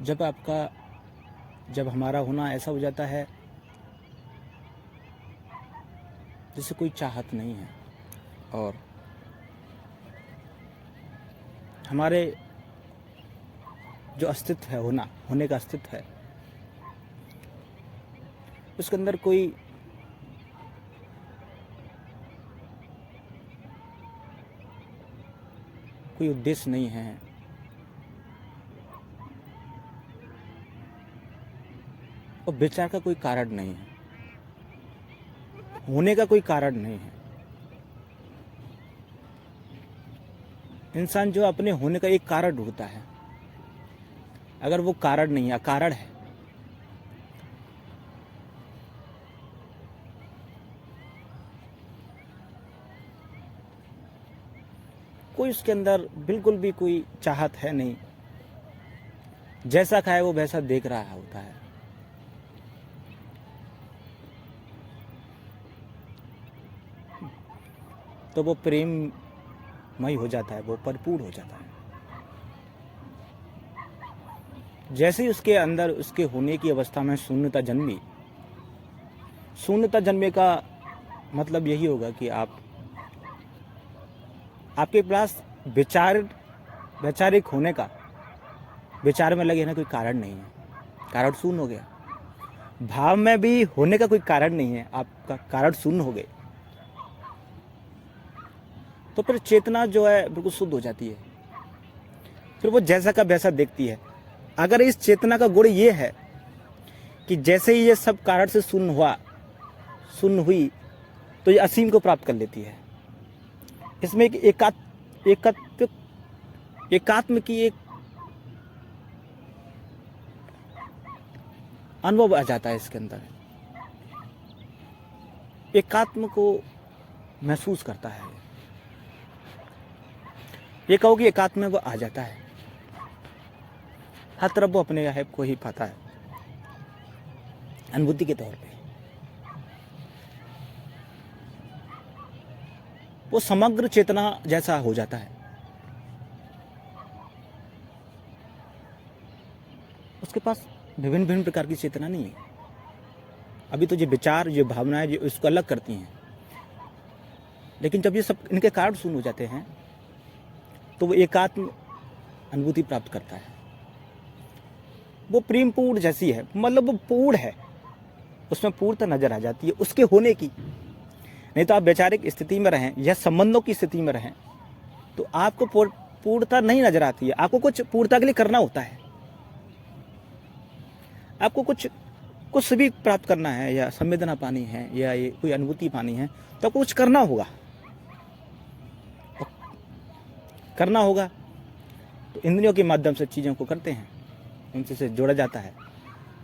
जब हमारा होना ऐसा हो जाता है जिसे कोई चाहत नहीं है, और हमारे जो अस्तित्व है, होने का अस्तित्व है, उसके अंदर कोई उद्देश्य नहीं है, और विचार का कोई कारण नहीं है, होने का कोई कारण नहीं है। इंसान जो अपने होने का एक कारण ढूंढता है, अगर वो कारण नहीं है, अकारण है, कोई उसके अंदर बिल्कुल भी कोई चाहत है नहीं, जैसा खाए वो वैसा देख रहा होता है। तो वो प्रेममय हो जाता है, वो परिपूर्ण हो जाता है। जैसे ही उसके अंदर उसके होने की अवस्था में शून्यता जन्मी, शून्यता जन्मे का मतलब यही होगा कि आपके पास वैचारिक होने का, विचार में लगे ना कोई कारण नहीं है, कारण शून्य हो गया। भाव में भी होने का कोई कारण नहीं है, आपका कारण शून्य हो गए, तो फिर चेतना जो है बिल्कुल शुद्ध हो जाती है। फिर वो जैसा का वैसा देखती है। अगर इस चेतना का गुण ये है कि जैसे ही ये सब कारण से शून्य हुई, तो ये असीम को प्राप्त कर लेती है। इसमें एक एकात्म की एक अनुभव आ जाता है। इसके अंदर एकात्म को महसूस करता है। ये कहो कि एकात्म में वो आ जाता है, हर तरफ वो अपने है को ही पाता है, अनुभूति के तौर पे। वो समग्र चेतना जैसा हो जाता है। उसके पास विभिन्न विभिन्न प्रकार की चेतना नहीं है। अभी तो ये विचार, ये भावनाएं जो इसको अलग करती हैं, लेकिन जब ये सब इनके कारण शून्य हो जाते हैं, तो वो एकात्म अनुभूति प्राप्त करता है। वो प्रेम पूर्ण जैसी है, मतलब वो पूर्ण है, उसमें पूर्णता नजर आ जाती है उसके होने की। नहीं तो आप वैचारिक स्थिति में रहें या संबंधों की स्थिति में रहें, तो आपको पूर्णता नहीं नजर आती है। आपको कुछ पूर्णता के लिए करना होता है, आपको कुछ भी प्राप्त करना है, या संवेदना पानी है, या ये कोई अनुभूति पानी है, तो आपको कुछ करना होगा। तो इंद्रियों के माध्यम से चीज़ों को करते हैं, उनसे से जोड़ा जाता है।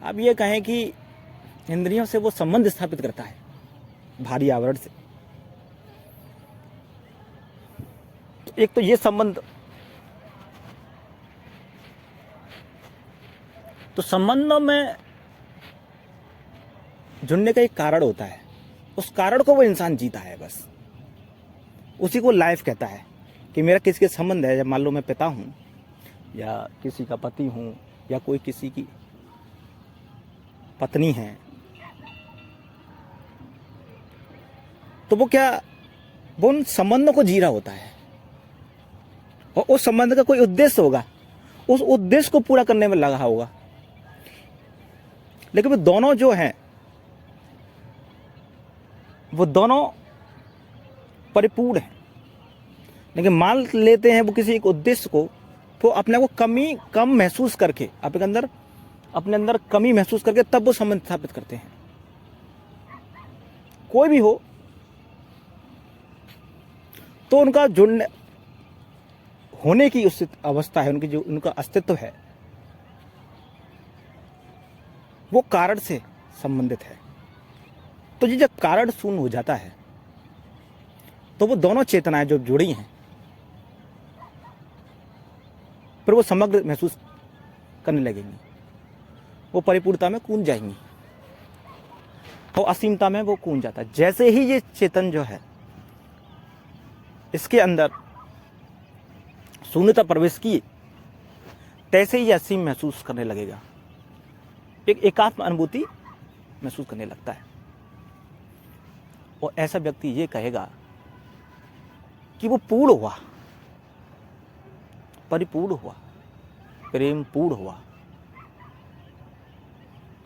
अब ये कहें कि इंद्रियों से वो संबंध स्थापित करता है भारी आवरण से। तो एक तो ये संबंध, तो संबंधों में जुड़ने का एक कारण होता है, उस कारण को वो इंसान जीता है, बस उसी को लाइफ कहता है कि मेरा किसके संबंध है। जब मान लो मैं पिता हूँ, या किसी का पति हूँ, या कोई किसी की पत्नी है, तो वो उन संबंधों को जी रहा होता है, और उस संबंध का कोई उद्देश्य होगा, उस उद्देश्य को पूरा करने में लगा होगा। लेकिन वो दोनों जो हैं, वो दोनों परिपूर्ण हैं, लेकिन मान लेते हैं वो किसी एक उद्देश्य को, तो अपने को कम महसूस करके, अपने अंदर कमी महसूस करके तब वो संबंध स्थापित करते हैं। कोई भी हो, तो उनका जुड़ने होने की उस अवस्था है, उनकी जो उनका अस्तित्व है, वो कारण से संबंधित है। तो ये जब कारण शून्य हो जाता है, तो वो दोनों चेतनाएं जो जुड़ी हैं, फिर वो समग्र महसूस करने लगेंगी, वो परिपूर्णता में कूद जाएंगी, और असीमता में वो कूद जाता है। जैसे ही ये चेतन जो है इसके अंदर शून्यता प्रवेश की, तैसे ही असीम महसूस करने लगेगा, एक एकात्म अनुभूति महसूस करने लगता है। और ऐसा व्यक्ति ये कहेगा कि वो पूर्ण हुआ, परिपूर्ण हुआ, प्रेम पूर्ण हुआ।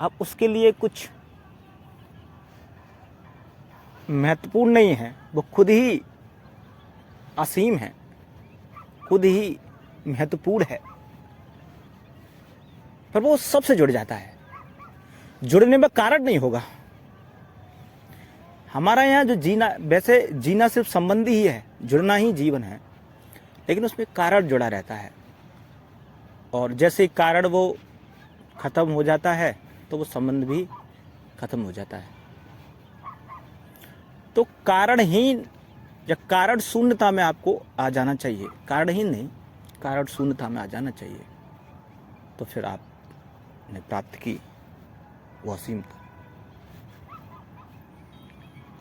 अब उसके लिए कुछ महत्वपूर्ण नहीं है, वो खुद ही असीम है, खुद ही महत्वपूर्ण है, पर वो सबसे जुड़ जाता है। जुड़ने में कारण नहीं होगा। हमारा यहाँ जो जीना, वैसे जीना सिर्फ संबंधी ही है, जुड़ना ही जीवन है, लेकिन उसमें कारण जुड़ा रहता है। और जैसे कारण वो खत्म हो जाता है तो वो संबंध भी खत्म हो जाता है। तो कारणहीन या कारण शून्यता में आपको आ जाना चाहिए, कारणहीन नहीं, कारण शून्यता में आ जाना चाहिए। तो फिर आपने प्राप्त की वो असीमता।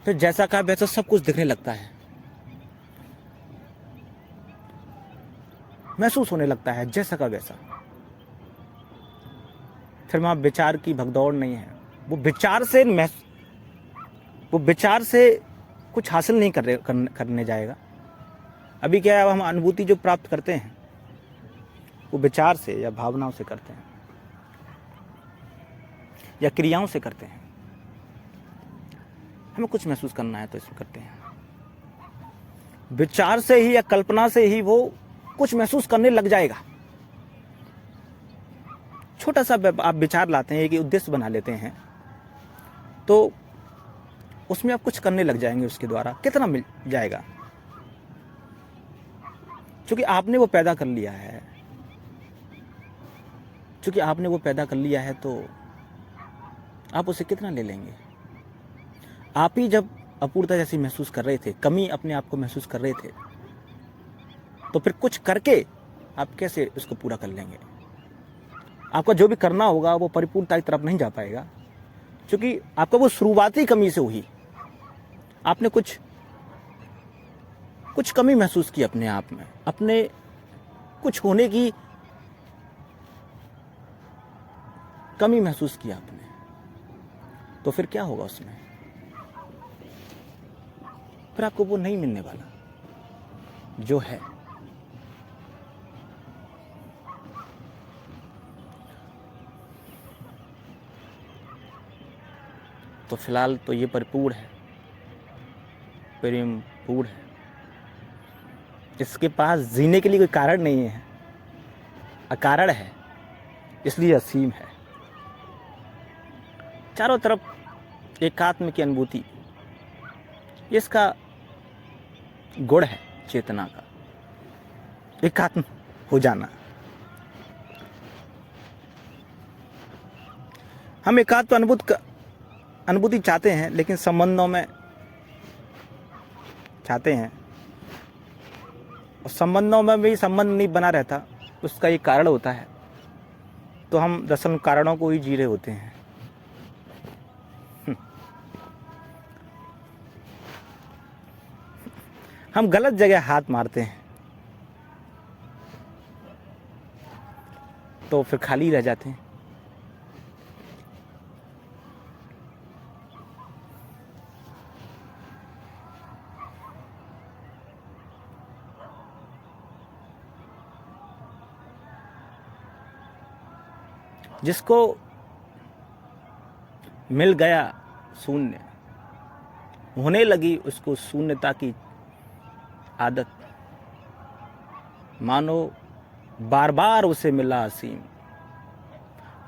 फिर जैसा कहा वैसा सब कुछ दिखने लगता है, महसूस होने लगता है जैसा का वैसा। फिर वहां विचार की भगदौड़ नहीं है। वो विचार से कुछ हासिल नहीं करने जाएगा। अभी क्या है, हम अनुभूति जो प्राप्त करते हैं वो विचार से या भावनाओं से करते हैं या क्रियाओं से करते हैं। हमें कुछ महसूस करना है तो इसमें करते हैं। विचार से ही या कल्पना से ही वो कुछ महसूस करने लग जाएगा। छोटा सा आप विचार लाते हैं, एक उद्देश्य बना लेते हैं, तो उसमें आप कुछ करने लग जाएंगे। उसके द्वारा कितना मिल जाएगा, क्योंकि आपने वो पैदा कर लिया है। क्योंकि आपने वो पैदा कर लिया है तो आप उसे कितना ले लेंगे। आप ही जब अपूर्णता जैसी महसूस कर रहे थे, कमी अपने आप को महसूस कर रहे थे, तो फिर कुछ करके आप कैसे उसको पूरा कर लेंगे। आपका जो भी करना होगा वो परिपूर्णता की तरफ नहीं जा पाएगा, क्योंकि आपका वो शुरुआती कमी से हुई। आपने कुछ कमी महसूस की अपने आप में, अपने कुछ होने की कमी महसूस की आपने, तो फिर क्या होगा उसमें। फिर आपको वो नहीं मिलने वाला जो है। तो फिलहाल तो ये परिपूर्ण है, प्रेम पूर्ण है। इसके पास जीने के लिए कोई कारण नहीं है, अकारण है, इसलिए असीम है। चारों तरफ एकात्म की अनुभूति, इसका गुण है चेतना का, एकात्म हो जाना। हम एकात्म अनुभूति चाहते हैं, लेकिन संबंधों में चाहते हैं, और संबंधों में भी संबंध नहीं बना रहता। उसका एक कारण होता है, तो हम दरअसल कारणों को ही जी रहे होते हैं। हम गलत जगह हाथ मारते हैं, तो फिर खाली रह जाते हैं। जिसको मिल गया शून्य, होने लगी उसको शून्यता की आदत। मानो बार बार उसे मिला असीम,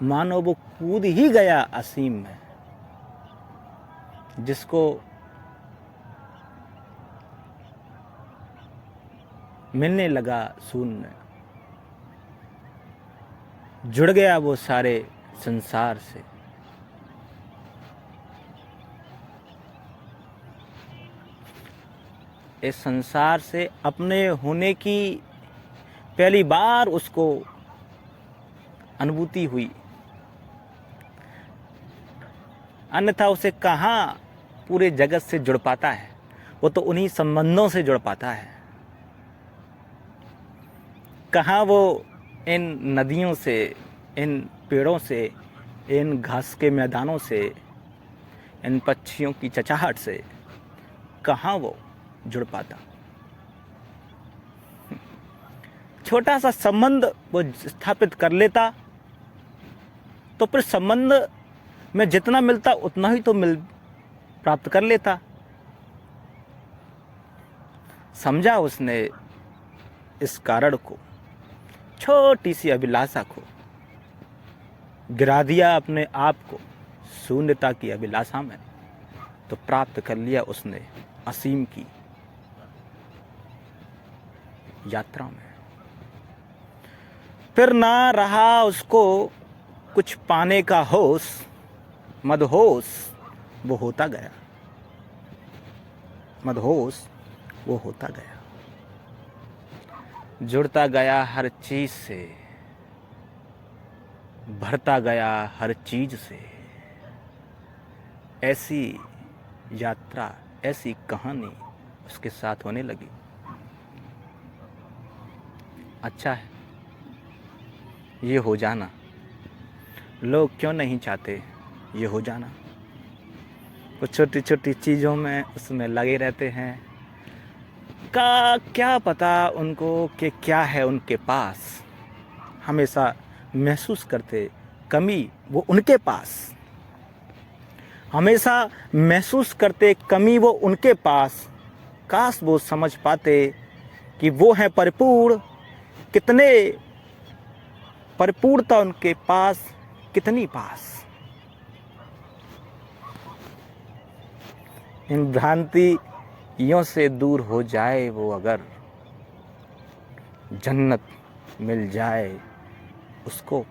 मानो वो कूद ही गया असीम में। जिसको मिलने लगा शून्य, जुड़ गया वो सारे संसार से। इस संसार से अपने होने की पहली बार उसको अनुभूति हुई, अन्यथा उसे कहाँ पूरे जगत से जुड़ पाता है। वो तो उन्हीं संबंधों से जुड़ पाता है। कहाँ वो इन नदियों से, इन पेड़ों से, इन घास के मैदानों से, इन पक्षियों की चहचहाहट से कहाँ वो जुड़ पाता। छोटा सा संबंध वो स्थापित कर लेता तो फिर संबंध में जितना मिलता उतना ही तो प्राप्त कर लेता। समझा उसने इस कारण को, छोटी सी अभिलाषा को, गिरा दिया अपने आप को शून्यता की अभिलाषा में, तो प्राप्त कर लिया उसने असीम की यात्रा में। फिर ना रहा उसको कुछ पाने का होश, मदहोश वो होता गया, मदहोश वो होता गया, जुड़ता गया हर चीज से, भरता गया हर चीज से। ऐसी यात्रा, ऐसी कहानी उसके साथ होने लगी। अच्छा है ये हो जाना, लोग क्यों नहीं चाहते ये हो जाना। वो छोटी छोटी चीज़ों में उसमें लगे रहते हैं, का क्या पता उनको कि क्या है उनके पास। हमेशा महसूस करते कमी वो उनके पास, हमेशा महसूस करते कमी वो उनके पास। काश वो समझ पाते कि वो है परिपूर्ण, कितने परिपूर्णता उनके पास, कितनी पास। इन भ्रांतियों से दूर हो जाए वो, अगर जन्नत मिल जाए उसको,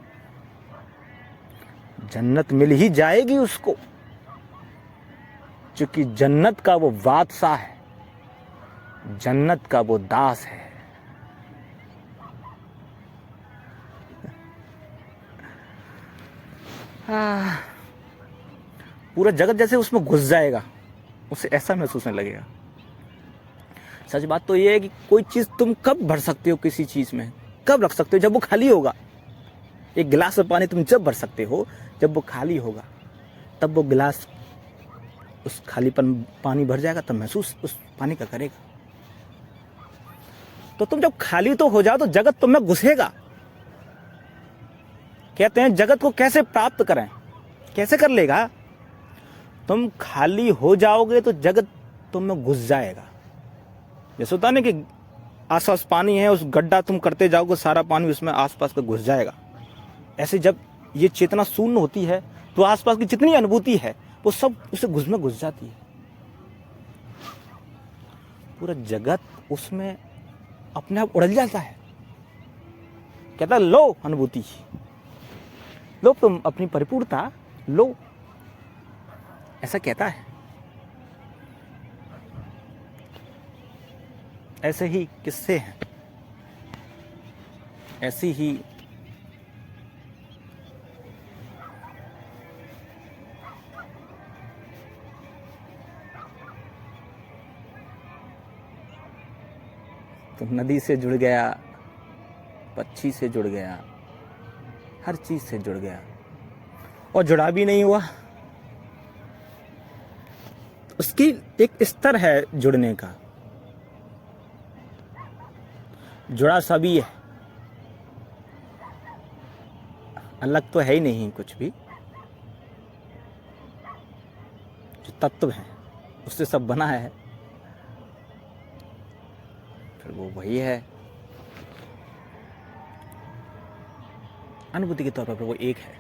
जन्नत मिल ही जाएगी उसको, क्योंकि जन्नत का वो बादशाह है, जन्नत का वो दास है। पूरा जगत जैसे उसमें घुस जाएगा, उसे ऐसा महसूस होने लगेगा। सच बात तो ये है कि कोई चीज़ तुम कब भर सकते हो, किसी चीज़ में कब रख सकते हो, जब वो खाली होगा। एक गिलास में पानी तुम जब भर सकते हो जब वो खाली होगा, तब वो गिलास उस खालीपन पानी भर जाएगा, तब महसूस उस पानी का करेगा। तो तुम जब खाली तो हो जाओ तो जगत तुम में घुसेगा। कहते हैं जगत को कैसे प्राप्त करें, कैसे कर लेगा। तुम खाली हो जाओगे तो जगत तुम में घुस जाएगा। जैसे होता नहीं कि आसपास पानी है, उस गड्ढा तुम करते जाओगे, सारा पानी उसमें आसपास का घुस जाएगा। ऐसे जब ये चेतना शून्य होती है तो आसपास की जितनी अनुभूति है वो सब उसे घुस जाती है। पूरा जगत उसमें अपने आप उड़ल जाता है। कहता है लो अनुभूति, लो तुम अपनी परिपूर्णता लो, ऐसा कहता है। ऐसे ही किस्से हैं, ऐसी ही तो नदी से जुड़ गया, पक्षी से जुड़ गया, हर चीज से जुड़ गया, और जुड़ा भी नहीं हुआ। उसकी एक स्तर है जुड़ने का, जुड़ा सभी है, अलग तो है ही नहीं कुछ भी। जो तत्व है उससे सब बना है, फिर वो वही है। अनुभूति के तौर पर वो एक है।